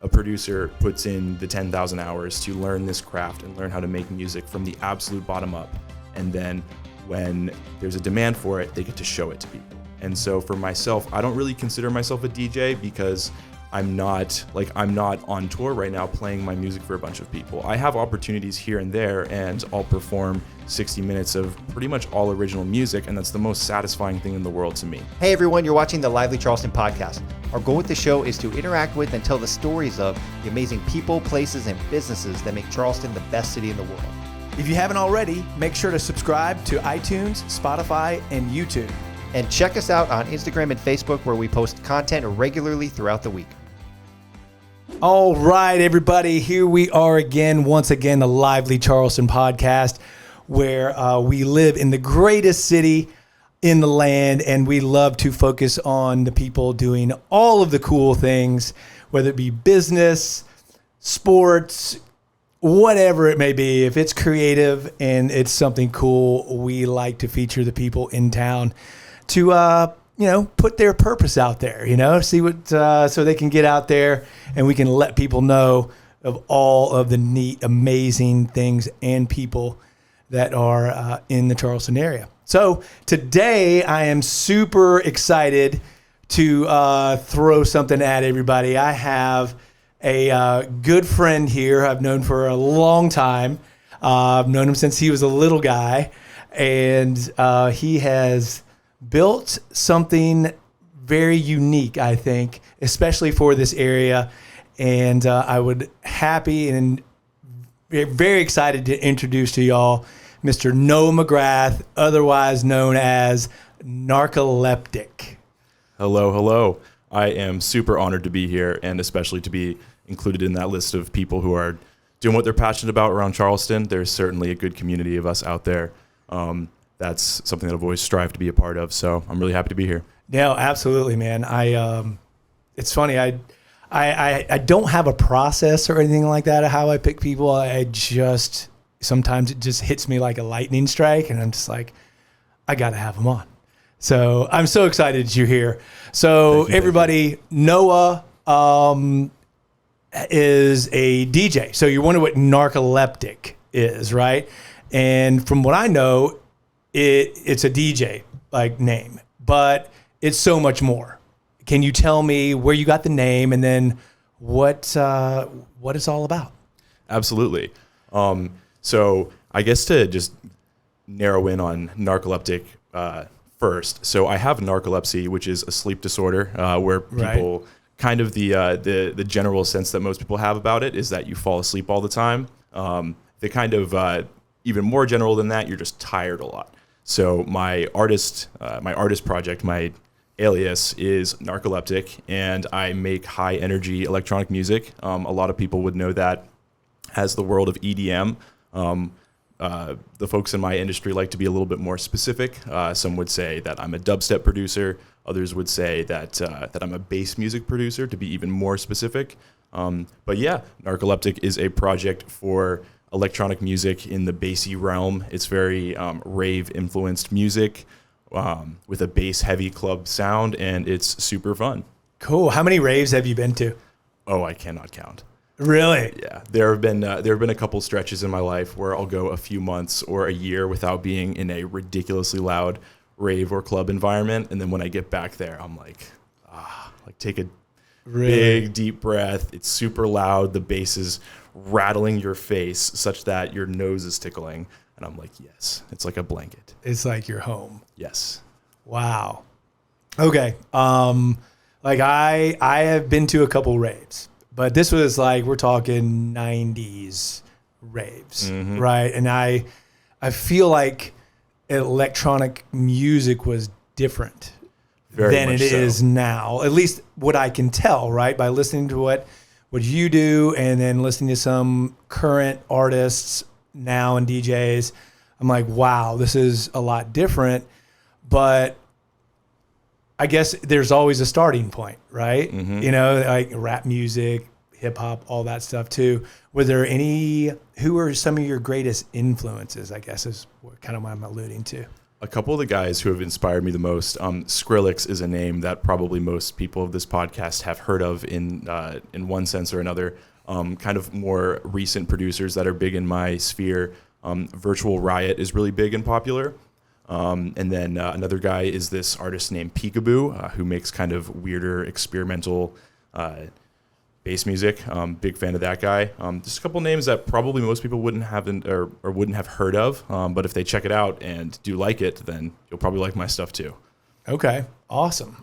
a producer puts in the 10,000 hours to learn this craft and learn how to make music from the absolute bottom up. And then when there's a demand for it, they get to show it to people. And so for myself, I don't really consider myself a DJ because I'm not on tour right now playing my music for a bunch of people. I have opportunities here and there, and I'll perform 60 minutes of pretty much all original music, and that's the most satisfying thing in the world to me. Hey everyone, you're watching the Lively Charleston Podcast. Our goal with the show is to interact with and tell the stories of the amazing people, places, and businesses that make Charleston the best city in the world. If you haven't already, make sure to subscribe to iTunes, Spotify, and YouTube. And check us out on Instagram and Facebook, where we post content regularly throughout the week. All right, everybody, here we are again, once again, the Lively Charleston Podcast, where we live in the greatest city in the land, and we love to focus on the people doing all of the cool things, whether it be business, sports, whatever it may be. If it's creative and it's something cool, we like to feature the people in town to put their purpose out there, see what, so they can get out there and we can let people know of all of the neat, amazing things and people that are in the Charleston area. So today I am super excited to throw something at everybody. I have a good friend here I've known for a long time. I've known him since he was a little guy, and he has built something very unique, I think, especially for this area. And I would happy and very excited to introduce to y'all Mr. Noah McGrath, otherwise known as Narkoleptik. Hello. I am super honored to be here, and especially to be included in that list of people who are doing what they're passionate about around Charleston. There's certainly a good community of us out there. That's something that I've always strived to be a part of. So I'm really happy to be here. Yeah, absolutely, man. It's funny. I don't have a process or anything like that of how I pick people. Sometimes it just hits me like a lightning strike, and I'm just like, I got to have them on. So I'm so excited that you're here. So everybody, Noah is a DJ. So you're wondering what Narcoleptik is, right? And from what I know, it's a DJ like name, but it's so much more. Can you tell me where you got the name, and then what it's all about? Absolutely. So I guess to just narrow in on Narcoleptik first. So I have narcolepsy, which is a sleep disorder where people kind of the general sense that most people have about it is that you fall asleep all the time. The kind of even more general than that, you're just tired a lot. So my artist project, my alias is Narkoleptik, and I make high energy electronic music. A lot of people would know that as the world of EDM. The folks in my industry like to be a little bit more specific. Some would say that I'm a dubstep producer. Others would say that I'm a bass music producer, to be even more specific. But yeah, Narcoleptik is a project for electronic music in the bassy realm. It's very rave-influenced music with a bass-heavy club sound, and it's super fun. Cool. How many raves have you been to? Oh, I cannot count. Really? Yeah, there have been a couple stretches in my life where I'll go a few months or a year without being in a ridiculously loud rave or club environment, and then when I get back there, I'm like take a big deep breath. It's super loud. The bass is rattling your face such that your nose is tickling, and I'm like, yes, it's like a blanket. It's like you're home. Yes. Wow. Okay. Like I have been to a couple raves. But this was like, we're talking 90s raves, right? And I feel like electronic music was different than it is now. At least what I can tell, right? By listening to what you do and then listening to some current artists now and DJs, I'm like, wow, this is a lot different. But I guess there's always a starting point, right? Like rap music, hip hop, all that stuff too. Were there who are some of your greatest influences, I guess is kind of what I'm alluding to? A couple of the guys who have inspired me the most, Skrillex is a name that probably most people of this podcast have heard of in one sense or another. Kind of more recent producers that are big in my sphere. Virtual Riot is really big and popular. And then another guy is this artist named Peekaboo, who makes kind of weirder experimental bass music. Big fan of that guy. Just a couple names that probably most people wouldn't have or wouldn't have heard of. But if they check it out and do like it, then you'll probably like my stuff too. Okay. Awesome.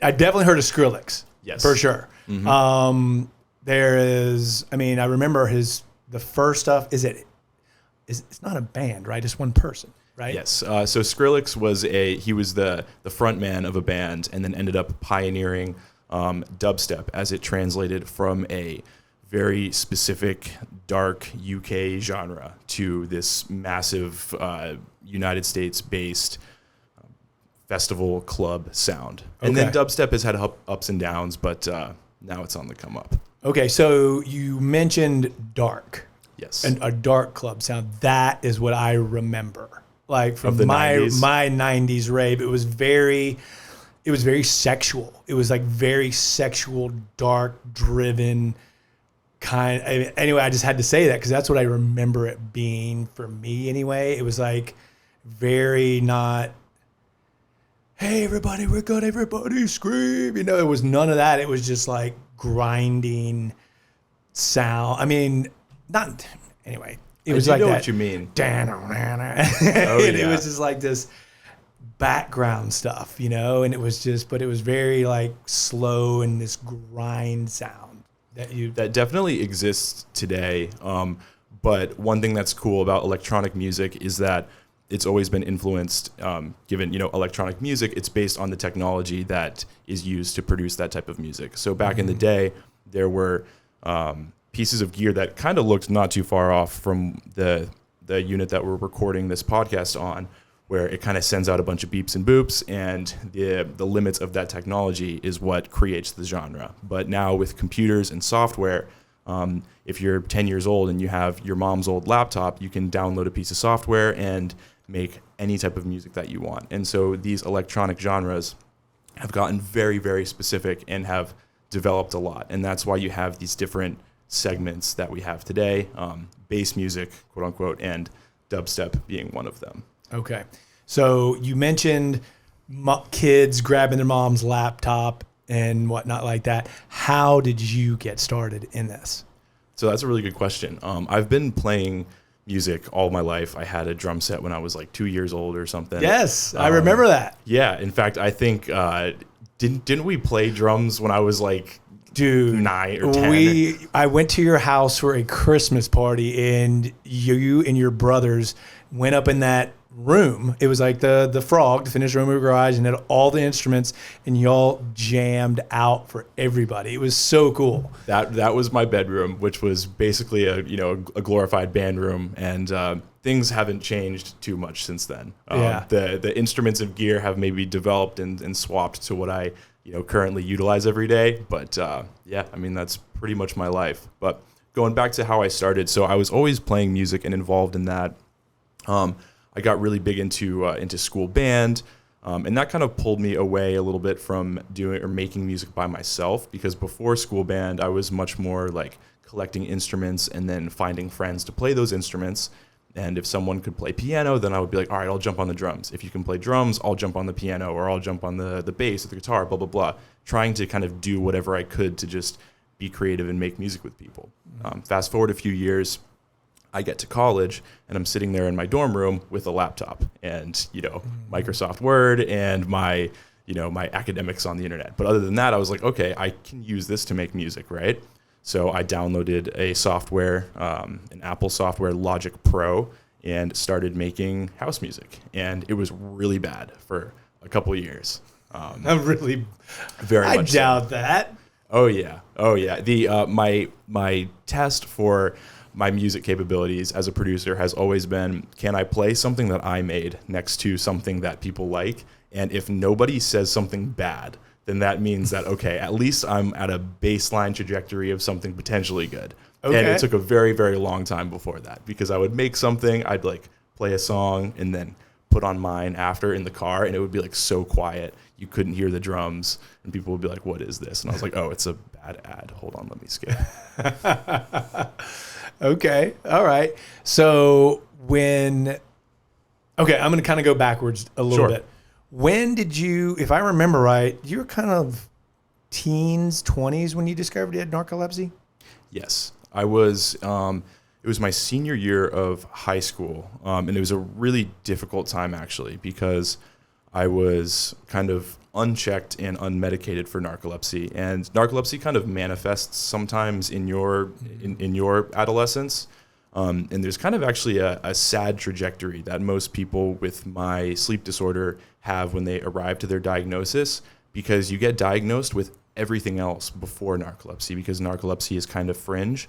I definitely heard of Skrillex. Yes. For sure. Mm-hmm. There is, I mean, I remember the first stuff. It's not a band, right? It's one person, right? Yes. So Skrillex was the front man of a band and then ended up pioneering dubstep as it translated from a very specific dark UK genre to this massive United States based festival club sound. And then dubstep has had ups and downs, but now it's on the come up. Okay, so you mentioned dark. Yes. And a dark club sound. That is what I remember. Like from my 90s rave, it was very sexual. It was like very sexual, dark, driven kind. Anyway, I just had to say that because that's what I remember it being for me anyway. It was like very not, hey, everybody, we're good, everybody scream. You know, it was none of that. It was just like grinding sound. I mean, not, anyway. It was like know that. What you mean. It was just like this background stuff, you know, and it was just, but it was very like slow and this grind sound that definitely exists today. But one thing that's cool about electronic music is that it's always been influenced, given, you know, electronic music, it's based on the technology that is used to produce that type of music. So back in the day, there were pieces of gear that kind of looked not too far off from the unit that we're recording this podcast on, where it kind of sends out a bunch of beeps and boops, and the limits of that technology is what creates the genre. But now with computers and software, if you're 10 years old and you have your mom's old laptop, you can download a piece of software and make any type of music that you want. And so these electronic genres have gotten very, very specific and have developed a lot. And that's why you have these different segments that we have today, bass music, quote unquote, and dubstep being one of them. Okay. So you mentioned kids grabbing their mom's laptop and whatnot like that. How did you get started in this? So that's a really good question. I've been playing music all my life. I had a drum set when I was like 2 years old or something. Yes, I remember that. Yeah. In fact, I think, didn't we play drums when I was like, dude, 9 or 10? I went to your house for a Christmas party, and you and your brothers went up in that room. It was like the Frog, the finished room of your garage, and had all the instruments, and y'all jammed out for everybody. It was so cool. That was my bedroom, which was basically a glorified band room, and things haven't changed too much since then. The instruments and gear have maybe developed and swapped to what I currently utilize every day. But I mean, that's pretty much my life. But going back to how I started, so I was always playing music and involved in that. I got really big into school band, and that kind of pulled me away a little bit from doing or making music by myself, because before school band, I was much more like collecting instruments and then finding friends to play those instruments. And if someone could play piano, then I would be like, all right, I'll jump on the drums. If you can play drums, I'll jump on the piano, or I'll jump on the bass or the guitar, blah, blah, blah. Trying to kind of do whatever I could to just be creative and make music with people. Fast forward a few years, I get to college, and I'm sitting there in my dorm room with a laptop and, Microsoft Word and my academics on the internet. But other than that, I was like, okay, I can use this to make music, right? So I downloaded a software, an Apple software, Logic Pro, and started making house music. And it was really bad for a couple of years. I'm really, very much. I doubt that. Oh yeah. The my test for my music capabilities as a producer has always been, can I play something that I made next to something that people like? And if nobody says something bad, then that means that, okay, at least I'm at a baseline trajectory of something potentially good. Okay. And it took a very, very long time before that, because I would make something, I'd like play a song and then put on mine after in the car, and it would be like so quiet. You couldn't hear the drums, and people would be like, what is this? And I was like, oh, it's a bad ad. Hold on, let me skip. Okay. All right. So I'm going to kind of go backwards a little bit. When did you, if I remember right, you were kind of teens, 20s when you discovered you had narcolepsy? Yes. I was, it was my senior year of high school, and it was a really difficult time actually because I was kind of unchecked and unmedicated for narcolepsy, and narcolepsy kind of manifests sometimes in your adolescence, and there's kind of actually a sad trajectory that most people with my sleep disorder have when they arrive to their diagnosis, because you get diagnosed with everything else before narcolepsy, because narcolepsy is kind of fringe.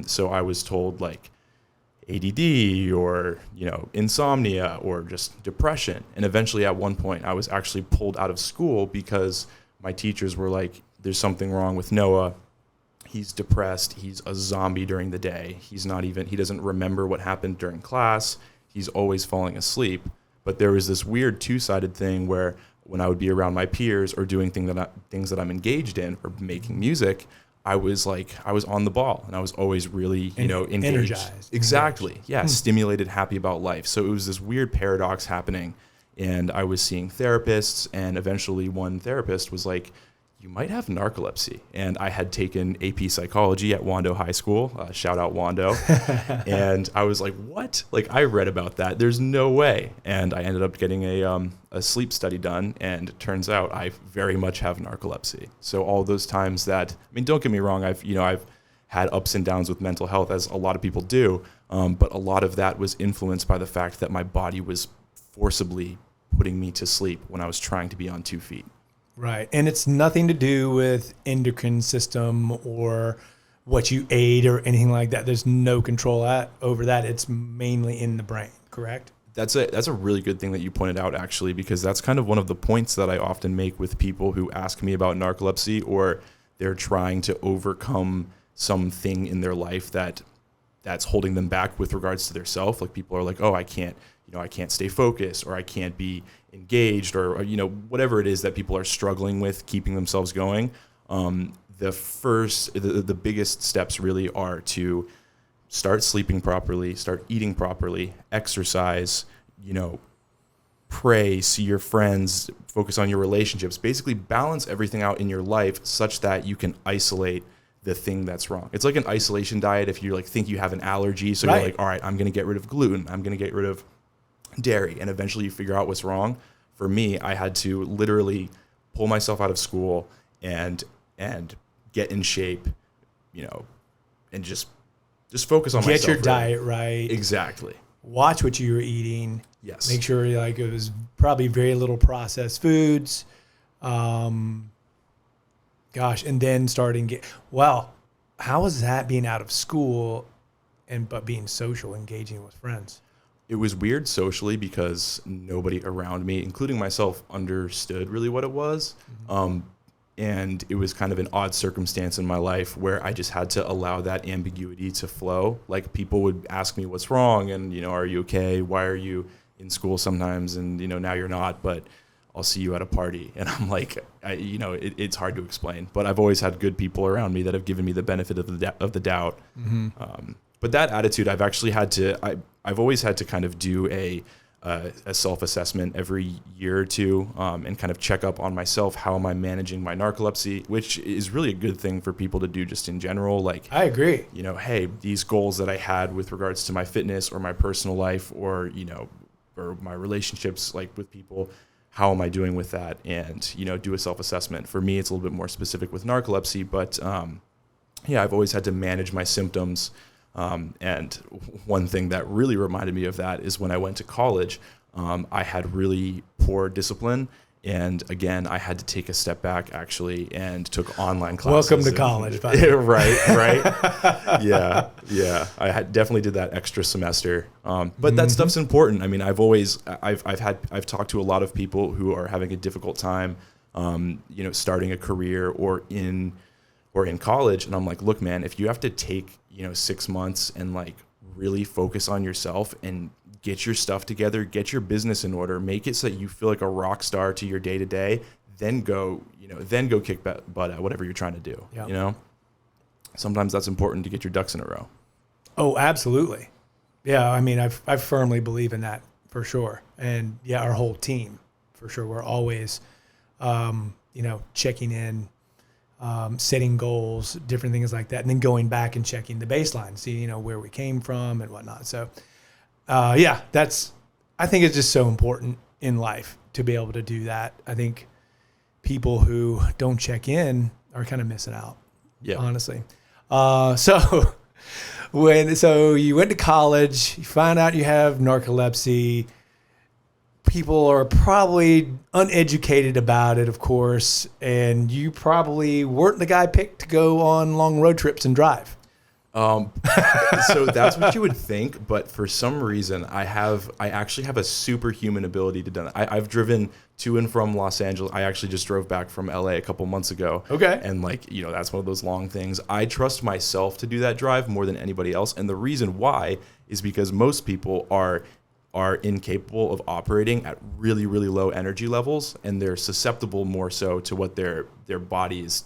So I was told like ADD or, insomnia or just depression. And eventually at one point I was actually pulled out of school because my teachers were like, there's something wrong with Noah. He's depressed. He's a zombie during the day. He doesn't remember what happened during class. He's always falling asleep. But there was this weird two-sided thing where when I would be around my peers or doing things that I'm engaged in or making music, I was on the ball, and I was always really, engaged. Energized. Exactly. Yeah. Stimulated, happy about life. So it was this weird paradox happening, and I was seeing therapists, and eventually one therapist was like, you might have narcolepsy. And I had taken AP psychology at Wando High School. Shout out Wando. And I was like, what? Like, I read about that. There's no way. And I ended up getting a sleep study done. And it turns out I very much have narcolepsy. So all those times don't get me wrong. I've had ups and downs with mental health, as a lot of people do. But a lot of that was influenced by the fact that my body was forcibly putting me to sleep when I was trying to be on 2 feet. Right. And it's nothing to do with endocrine system or what you ate or anything like that. There's no control over that. It's mainly in the brain, correct? That's a really good thing that you pointed out, actually, because that's kind of one of the points that I often make with people who ask me about narcolepsy, or they're trying to overcome something in their life that's holding them back with regards to their self. Like, people are like, oh, I can't stay focused, or I can't be engaged, or whatever it is that people are struggling with keeping themselves going. The biggest steps really are to start sleeping properly, start eating properly, exercise, pray, see your friends, focus on your relationships, basically balance everything out in your life such that you can isolate the thing that's wrong. It's like an isolation diet. If you think you have an allergy, so You're like, all right, I'm going to get rid of gluten. I'm going to get rid of dairy, and eventually you figure out what's wrong. For me, I had to literally pull myself out of school and get in shape, and just focus on myself. Get your diet right. Exactly. Watch what you were eating. Yes. Make sure it was probably very little processed foods. And then how was that being out of school but being social, engaging with friends? It was weird socially because nobody around me, including myself, understood really what it was. Mm-hmm. And it was kind of an odd circumstance in my life where I just had to allow that ambiguity to flow. Like, people would ask me what's wrong, and, are you okay? Why are you in school sometimes? And, now you're not, but I'll see you at a party. And I'm like, it's hard to explain, but I've always had good people around me that have given me the benefit of the doubt. Mm-hmm. But that attitude, I've always had to kind of do a self-assessment every year or two, and kind of check up on myself. How am I managing my narcolepsy? Which is really a good thing for people to do just in general. Like, I agree. Hey, these goals that I had with regards to my fitness or my personal life, or, or my relationships, like with people, how am I doing with that? And, do a self-assessment. For me, it's a little bit more specific with narcolepsy, but I've always had to manage my symptoms. And one thing that really reminded me of that is when I went to college, I had really poor discipline. And again, I had to take a step back actually and took online classes. Welcome to college, by the way. Right. Yeah. I definitely did that extra semester. But that stuff's important. I mean, I've talked to a lot of people who are having a difficult time, starting a career or in college. And I'm like, look, man, if you have to take, 6 months and really focus on yourself and get your stuff together, get your business in order, make it so that you feel like a rock star to your day to day, then go kick butt at whatever you're trying to do. Yep. You know, sometimes that's important to get your ducks in a row. Oh, absolutely. Yeah. I mean, I firmly believe in that for sure. And yeah, our whole team for sure. We're always, checking in, setting goals, different things like that, and then going back and checking the baseline, see, where we came from and whatnot. So, I think it's just so important in life to be able to do that. I think people who don't check in are kind of missing out. Yeah. Honestly. So you went to college, you find out you have narcolepsy. People are probably uneducated about it, of course, and you probably weren't the guy picked to go on long road trips and drive. So that's what you would think, but for some reason, I actually have a superhuman ability to do that. I've driven to and from Los Angeles. I actually just drove back from LA a couple months ago. Okay. And that's one of those long things. I trust myself to do that drive more than anybody else. And the reason why is because most people are incapable of operating at really, really low energy levels, and they're susceptible more so to what their body is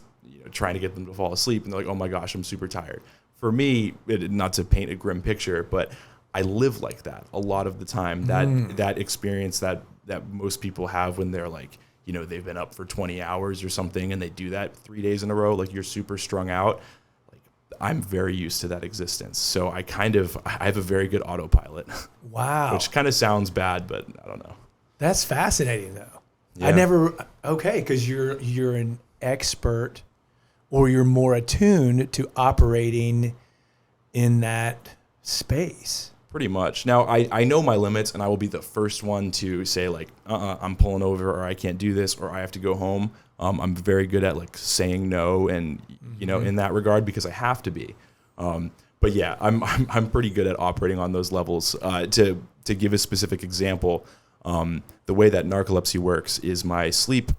trying to get them to fall asleep. And they're like, oh my gosh, I'm super tired. For me, not to paint a grim picture, but I live like that a lot of the time. That experience that most people have when they're like, they've been up for 20 hours or something, and they do that 3 days in a row, like you're super strung out. Like, I'm very used to that existence. So I have a very good autopilot. Wow. Which kind of sounds bad, but I don't know. That's fascinating though. Yeah. Because you're an expert, or you're more attuned to operating in that space. Pretty much. Now, I know my limits, and I will be the first one to say, like, I'm pulling over, or I can't do this, or I have to go home. I'm very good at, like, saying no and, in that regard, because I have to be. But, yeah, I'm pretty good at operating on those levels. To give a specific example, the way that narcolepsy works is my sleep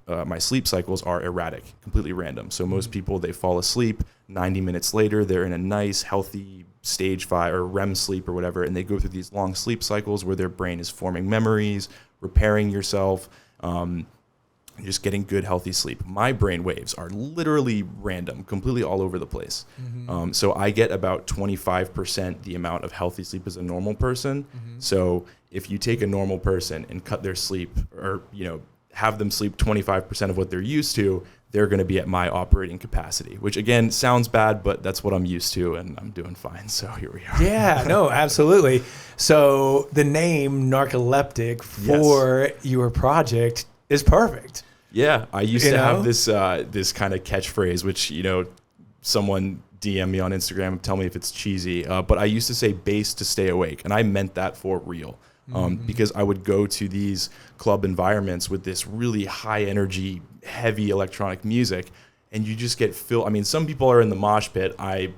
cycles are erratic, completely random. So most people, they fall asleep. 90 minutes later, they're in a nice, healthy stage 5 or REM sleep or whatever, and they go through these long sleep cycles where their brain is forming memories, repairing yourself, just getting good, healthy sleep. My brain waves are literally random, completely all over the place. So I get about 25% the amount of healthy sleep as a normal person. So if you take a normal person and cut their sleep, or have them sleep 25% of what they're used to, they're going to be at my operating capacity, which again sounds bad, but that's what I'm used to, and I'm doing fine. So here we are. Yeah, no, absolutely. So the name Narcoleptik for your project is perfect. Yeah, I used to have this kind of catchphrase, which someone DM me on Instagram and tell me if it's cheesy, but I used to say "base to stay awake," and I meant that for real. Because I would go to these club environments with this really high energy, heavy electronic music, and you just get filled. I mean, some people are in the mosh pit. I've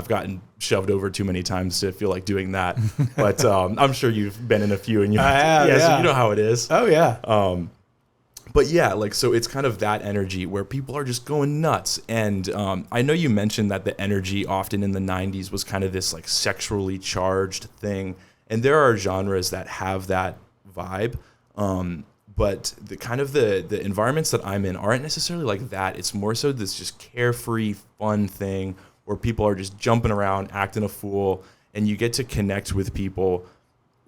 gotten shoved over too many times to feel like doing that, but I'm sure you've been in a few, and so you know how it is. Oh yeah. But yeah, so it's kind of that energy where people are just going nuts. And I know you mentioned that the energy often in the 90s was kind of this like sexually charged thing. And there are genres that have that vibe. But the environments that I'm in aren't necessarily like that. It's more so this just carefree, fun thing where people are just jumping around, acting a fool, and you get to connect with people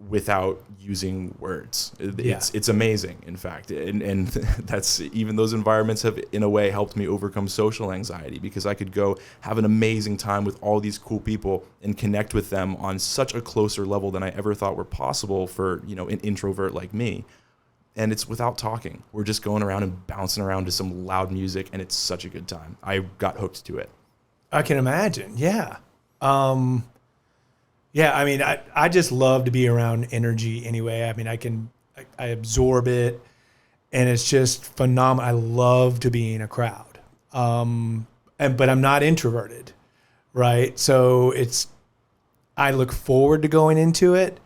without using words. It's amazing, in fact. And that's, even those environments have in a way helped me overcome social anxiety, because I could go have an amazing time with all these cool people and connect with them on such a closer level than I ever thought were possible for, an introvert like me. And it's without talking. We're just going around and bouncing around to some loud music, and it's such a good time. I got hooked to it. I can imagine. Yeah. Yeah, I mean, I just love to be around energy anyway. I mean, I absorb it, and it's just phenomenal. I love to be in a crowd, but I'm not introverted, right? So I look forward to going into it.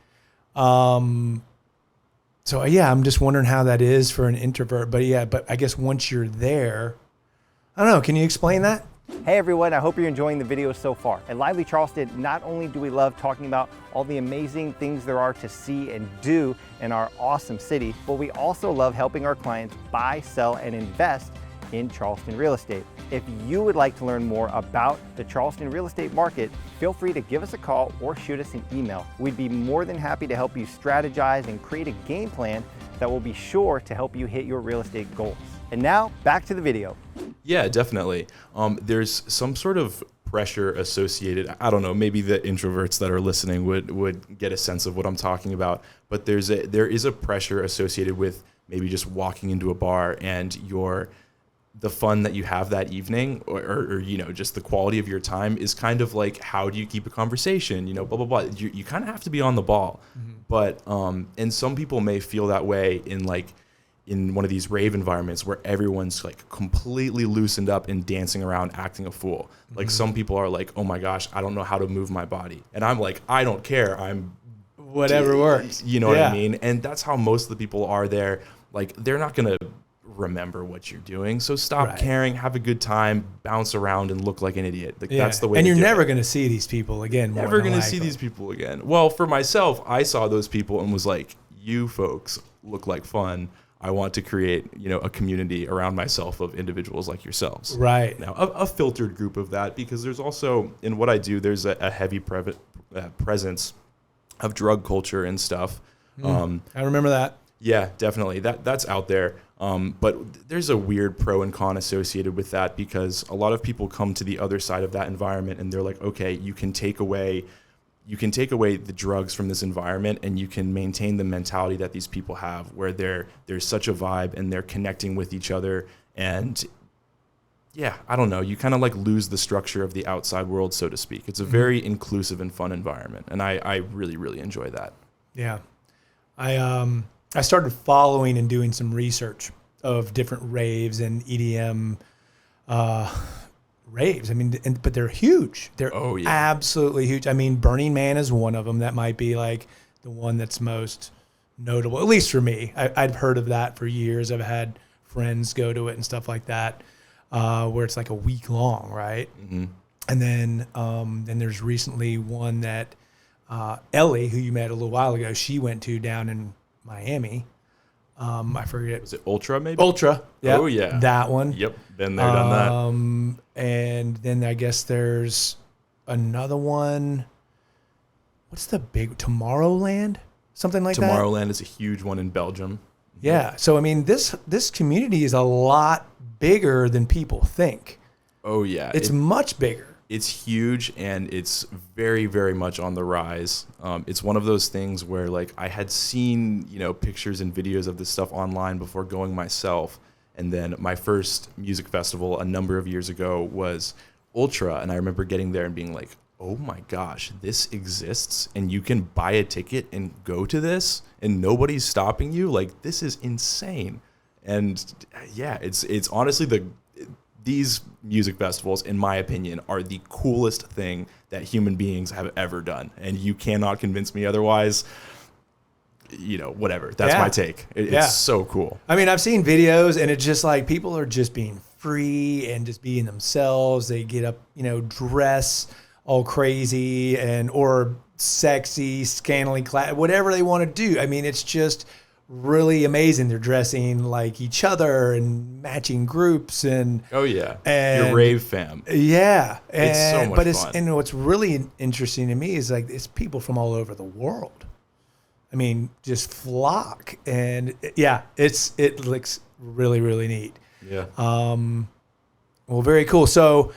So yeah, I'm just wondering how that is for an introvert. But I guess once you're there, I don't know. Can you explain that? Hey everyone, I hope you're enjoying the video so far. At Lively Charleston, not only do we love talking about all the amazing things there are to see and do in our awesome city, but we also love helping our clients buy, sell, and invest in Charleston real estate. If you would like to learn more about the Charleston real estate market, feel free to give us a call or shoot us an email. We'd be more than happy to help you strategize and create a game plan that will be sure to help you hit your real estate goals. And now, back to the video. Yeah, definitely. There's some sort of pressure associated. I don't know, maybe the introverts that are listening would get a sense of what I'm talking about. But there is a pressure associated with maybe just walking into a bar and the fun that you have that evening, or just the quality of your time is kind of like, how do you keep a conversation? Blah blah blah. You kind of have to be on the ball. Mm-hmm. But and some people may feel that way in one of these rave environments where everyone's like completely loosened up and dancing around acting a fool. Like mm-hmm. Some people are like, oh my gosh, I don't know how to move my body. And I'm like, I don't care. Whatever works. You know what I mean? And that's how most of the people are there. Like, they're not going to remember what you're doing. So stop caring, have a good time, bounce around and look like an idiot. Like that's the way. And you're never going to see these people again. Never going to see these people again. Well, for myself, I saw those people and was like, you folks look like fun. I want to create, a community around myself of individuals like yourselves. Right. Now, a filtered group of that, because there's also, in what I do, there's a heavy presence of drug culture and stuff. I remember that. Yeah, definitely. That's out there. But there's a weird pro and con associated with that, because a lot of people come to the other side of that environment and they're like, okay, you can take away the drugs from this environment and you can maintain the mentality that these people have, where there's such a vibe and they're connecting with each other. And yeah, I don't know, you kind of like lose the structure of the outside world, so to speak. It's a very inclusive and fun environment. And I really, really enjoy that. Yeah. I started following and doing some research of different raves and EDM raves. I mean, but they're huge. They're absolutely huge. I mean, Burning Man is one of them. That might be like the one that's most notable, at least for me. I've heard of that for years. I've had friends go to it and stuff like that, where it's like a week long, right? Mm-hmm. And then there's recently one that Ellie, who you met a little while ago, she went to down in Miami. I forget. Was it Ultra maybe? Ultra. Yeah. Oh yeah. That one. Yep. Been there, done that. And then I guess there's another one. What's the big Tomorrowland? Something like that. Tomorrowland is a huge one in Belgium. Yeah. So I mean, this community is a lot bigger than people think. Oh yeah. It's much bigger. It's huge, and it's very, very much on the rise. It's one of those things where, like, I had seen, pictures and videos of this stuff online before going myself. And then my first music festival a number of years ago was Ultra. And I remember getting there and being like, oh my gosh, this exists and you can buy a ticket and go to this and nobody's stopping you. Like, this is insane. And yeah, it's honestly these music festivals, in my opinion, are the coolest thing that human beings have ever done. And you cannot convince me otherwise. Whatever. That's my take. It's so cool. I mean, I've seen videos and it's just like people are just being free and just being themselves. They get up, dress all crazy or sexy, scantily clad, whatever they want to do. I mean, it's just really amazing. They're dressing like each other and matching groups and your rave fam. Yeah, it's so much fun. And what's really interesting to me is like it's people from all over the world. I mean, just flock, and it looks really, really neat. Yeah. Well, very cool. So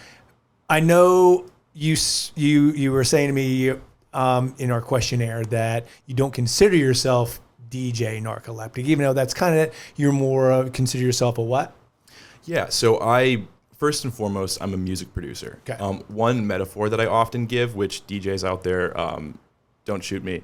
I know you were saying to me in our questionnaire that you don't consider yourself DJ Narcoleptik, even though that's kind of, you're more consider yourself a what? Yeah, so first and foremost, I'm a music producer. Okay. One metaphor that I often give, which DJs out there, don't shoot me.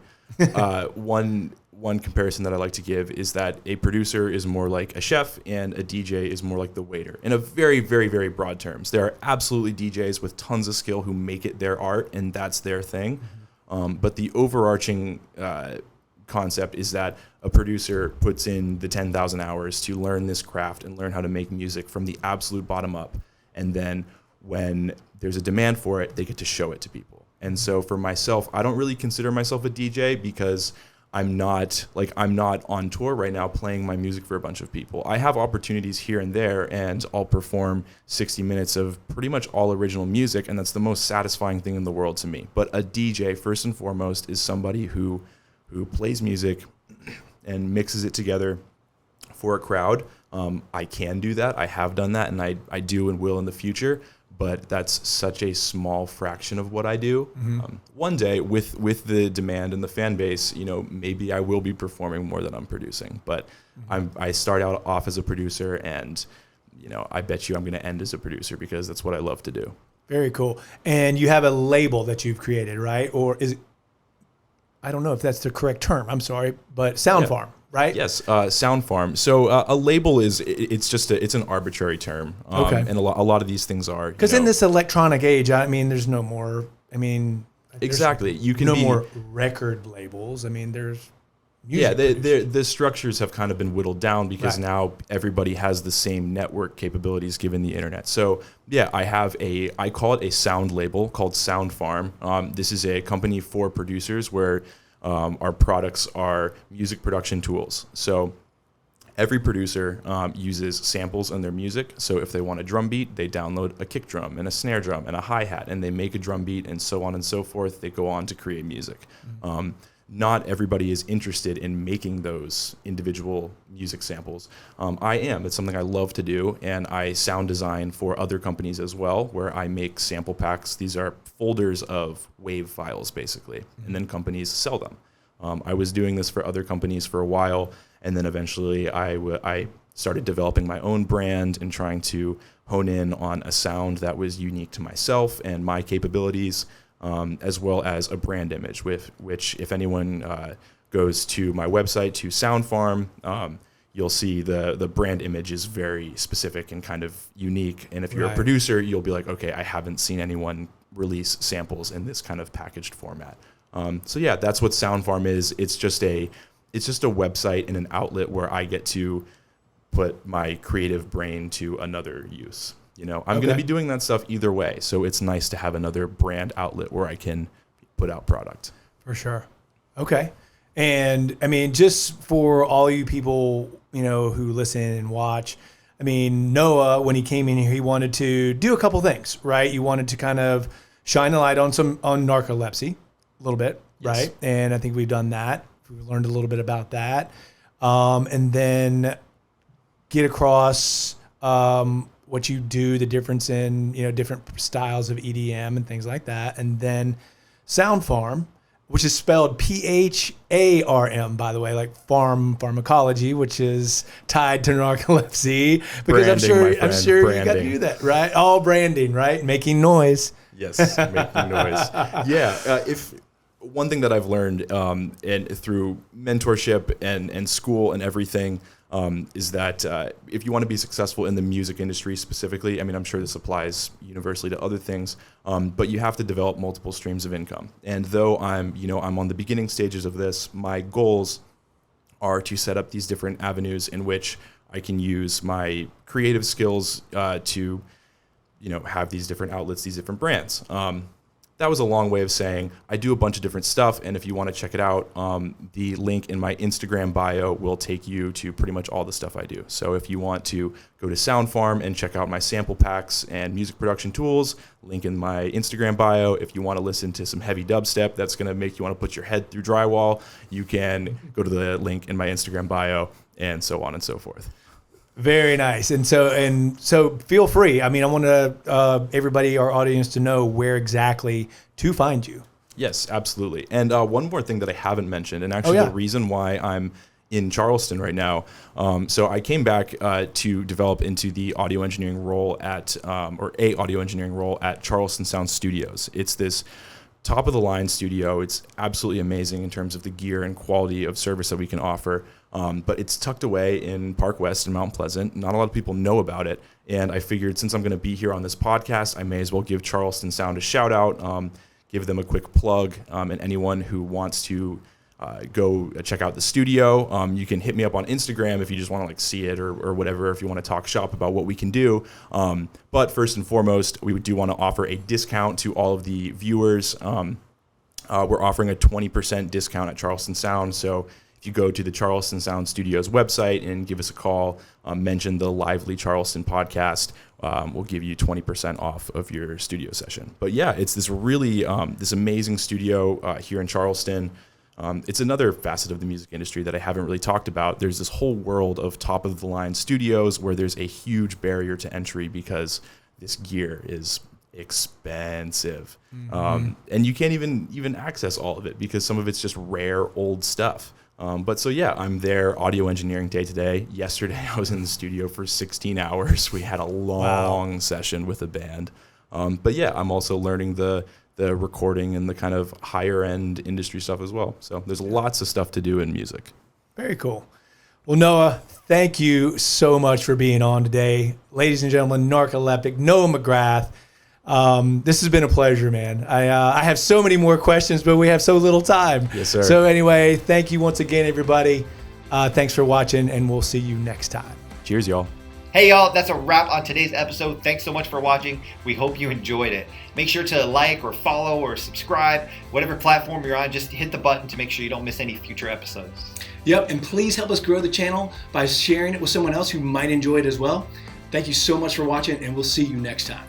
One comparison that I like to give is that a producer is more like a chef and a DJ is more like the waiter, in a very, very, very broad terms. There are absolutely DJs with tons of skill who make it their art and that's their thing. Mm-hmm. But the overarching concept is that a producer puts in the 10,000 hours to learn this craft and learn how to make music from the absolute bottom up. And then when there's a demand for it, they get to show it to people. And so for myself, I don't really consider myself a DJ because I'm not on tour right now playing my music for a bunch of people. I have opportunities here and there, and I'll perform 60 minutes of pretty much all original music, and that's the most satisfying thing in the world to me. But a DJ, first and foremost, is somebody who plays music and mixes it together for a crowd. I can do that. I have done that, and I do and will in the future. But that's such a small fraction of what I do. One day, with the demand and the fan base, maybe I will be performing more than I'm producing. But I start out off as a producer, and I bet you I'm going to end as a producer because that's what I love to do. Very cool. And you have a label that you've created, right? Or is it? I don't know if that's the correct term. I'm sorry, but Sound Pharm. Right? Yes, Sound Pharm. So a label it's an arbitrary term. Okay. And a lot of these things are. Because in this electronic age, there's no more, exactly. You can no more record labels. There's music. The structures have kind of been whittled down because now everybody has the same network capabilities given the internet. So yeah, I call it a sound label called Sound Pharm. This is a company for producers where our products are music production tools. So every producer uses samples in their music. So if they want a drum beat, they download a kick drum and a snare drum and a hi-hat, and they make a drum beat, and so on and so forth. They go on to create music. Not everybody is interested in making those individual music samples. I am. It's something I love to do, and I sound design for other companies as well, where I make sample packs. These are folders of WAV files, basically, and then companies sell them. I was doing this for other companies for a while, and then eventually I started developing my own brand and trying to hone in on a sound that was unique to myself and my capabilities. As well as a brand image, which if anyone goes to my website, to Sound Pharm, you'll see the brand image is very specific and kind of unique. And if you're a producer, you'll be like, okay, I haven't seen anyone release samples in this kind of packaged format. So yeah, that's what Sound Pharm is. It's just a website and an outlet where I get to put my creative brain to another use. I'm going to be doing that stuff either way. So it's nice to have another brand outlet where I can put out product. For sure. Okay. And just for all you people, who listen and watch, Noah, when he came in here, he wanted to do a couple things, right? You wanted to kind of shine a light on narcolepsy a little bit, yes. Right? And I think we've done that. We learned a little bit about that. And then get across, what you do, the difference in, different styles of EDM and things like that. And then Sound Pharm, which is spelled PHARM, by the way, like pharmacology, which is tied to narcolepsy. Because branding, I'm sure you got to do that, right? All branding, right? Making noise. Yes, making noise. Yeah. If one thing that I've learned and through mentorship and school and everything, is that if you want to be successful in the music industry specifically, I'm sure this applies universally to other things, but you have to develop multiple streams of income. And though I'm on the beginning stages of this, my goals are to set up these different avenues in which I can use my creative skills to, have these different outlets, these different brands. That was a long way of saying I do a bunch of different stuff, and if you want to check it out, the link in my Instagram bio will take you to pretty much all the stuff I do. So if you want to go to Sound Pharm and check out my sample packs and music production tools, link in my Instagram bio. If you want to listen to some heavy dubstep that's going to make you want to put your head through drywall, you can go to the link in my Instagram bio, and so on and so forth. Very nice. And so feel free. I want everybody, our audience, to know where exactly to find you. Yes, absolutely. And one more thing that I haven't mentioned, and actually the reason why I'm in Charleston right now. So I came back to develop into the audio engineering role at Charleston Sound Studios. It's this top of the line studio. It's absolutely amazing in terms of the gear and quality of service that we can offer. But it's tucked away in Park West in Mount Pleasant. Not a lot of people know about it. And I figured since I'm going to be here on this podcast, I may as well give Charleston Sound a shout out, give them a quick plug. And anyone who wants to go check out the studio. You can hit me up on Instagram if you just want to like see it or whatever, if you want to talk shop about what we can do. But first and foremost, we do want to offer a discount to all of the viewers. We're offering a 20% discount at Charleston Sound. So if you go to the Charleston Sound Studios website and give us a call, mention the Lively Charleston Podcast, we'll give you 20% off of your studio session. But yeah, it's this really, this amazing studio here in Charleston. It's another facet of the music industry that I haven't really talked about. There's this whole world of top of the line studios where there's a huge barrier to entry because this gear is expensive. And you can't even access all of it because some of it's just rare old stuff. But so yeah, I'm there audio engineering day to day. Yesterday I was in the studio for 16 hours. We had a long session with a band. But yeah, I'm also learning the recording and the kind of higher end industry stuff as well. So there's lots of stuff to do in music. Very cool. Well, Noah, thank you so much for being on today. Ladies and gentlemen, Narcoleptik, Noah McGrath. This has been a pleasure, man. I have so many more questions, but we have so little time. Yes, sir. So anyway, thank you once again, everybody. Thanks for watching, and we'll see you next time. Cheers, y'all. Hey y'all, that's a wrap on today's episode. Thanks so much for watching. We hope you enjoyed it. Make sure to like or follow or subscribe, whatever platform you're on, just hit the button to make sure you don't miss any future episodes. Yep, and please help us grow the channel by sharing it with someone else who might enjoy it as well. Thank you so much for watching, and we'll see you next time.